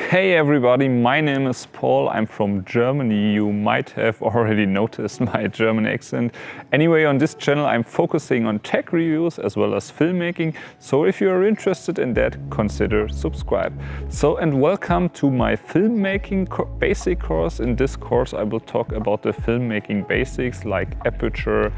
Hey everybody, my name is Paul. I'm from Germany. You might have already noticed my German accent. Anyway, on this channel I'm focusing on tech reviews as well as filmmaking. So if you are interested in that, consider subscribe. And welcome to my filmmaking basic course. In this course I will talk about the filmmaking basics like aperture,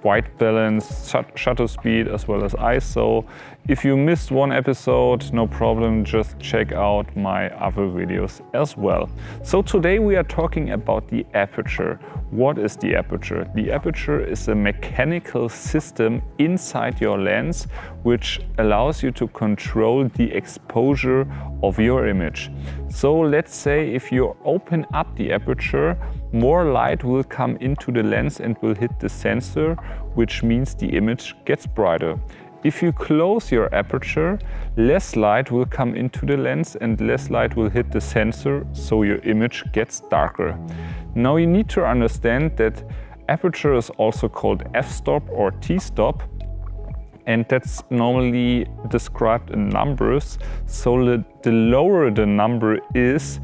white balance, shutter speed as well as ISO. If you missed one episode, no problem, just check out my other videos as well. So today we are talking about the aperture. What is the aperture? The aperture is a mechanical system inside your lens which allows you to control the exposure of your image. So let's say if you open up the aperture, more light will come into the lens and will hit the sensor, which means the image gets brighter. If you close your aperture, less light will come into the lens and less light will hit the sensor, so your image gets darker. Now you need to understand that aperture is also called f-stop or t-stop, and that's normally described in numbers. So the lower the number is,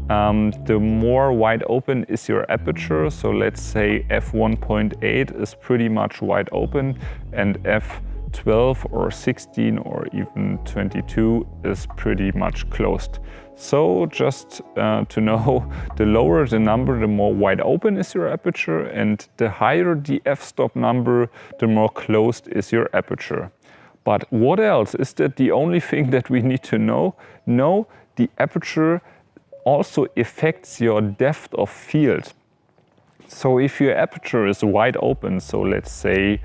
the more wide open is your aperture. So let's say f1.8 is pretty much wide open and f12 or 16 or even 22 is pretty much closed. So just to know, the lower the number, the more wide open is your aperture, and the higher the f-stop number, the more closed is your aperture. But what else? Is that the only thing that we need to know? No, the aperture also affects your depth of field. So if your aperture is wide open, so let's say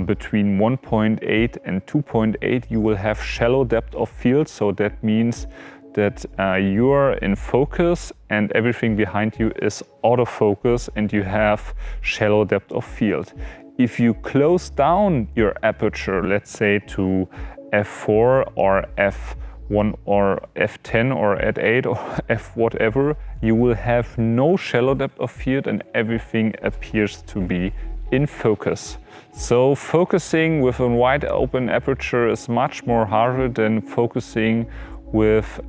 between 1.8 and 2.8, you will have shallow depth of field. So that means that you are in focus and everything behind you is out of focus and you have shallow depth of field. If you close down your aperture, let's say to f4 or f1 or f10 or at 8 or f whatever, you will have no shallow depth of field and everything appears to be in focus. So focusing with a wide open aperture is much more harder than focusing with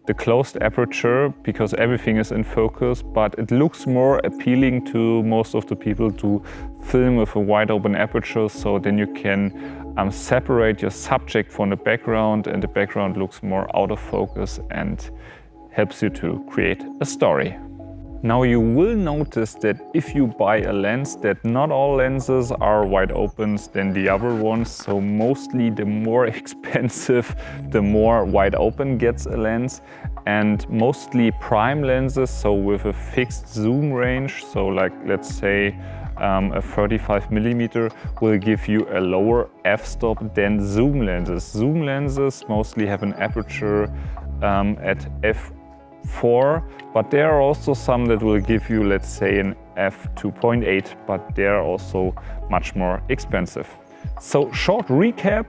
the closed aperture, because everything is in focus, but it looks more appealing to most of the people to film with a wide open aperture, so then you can separate your subject from the background and the background looks more out of focus and helps you to create a story. Now you will notice that if you buy a lens, that not all lenses are wide opens than the other ones. So mostly the more expensive, the more wide open gets a lens. And mostly prime lenses, so with a fixed zoom range, so like let's say a 35mm will give you a lower f-stop than zoom lenses. Zoom lenses mostly have an aperture at f4, but there are also some that will give you, let's say, an f2.8, but they are also much more expensive. So short recap,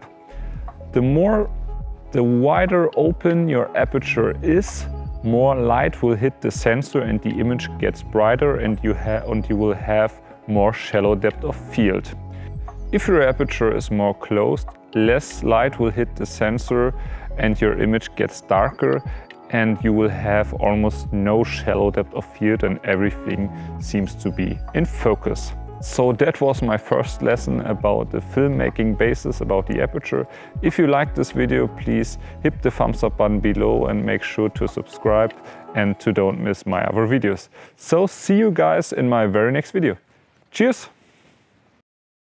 the wider open your aperture is, more light will hit the sensor and the image gets brighter and you will have more shallow depth of field. If your aperture is more closed, less light will hit the sensor and your image gets darker, and you will have almost no shallow depth of field and everything seems to be in focus. So that was my first lesson about the filmmaking basis, about the aperture. If you liked this video, please hit the thumbs up button below and make sure to subscribe and to don't miss my other videos. So see you guys in my very next video. Cheers!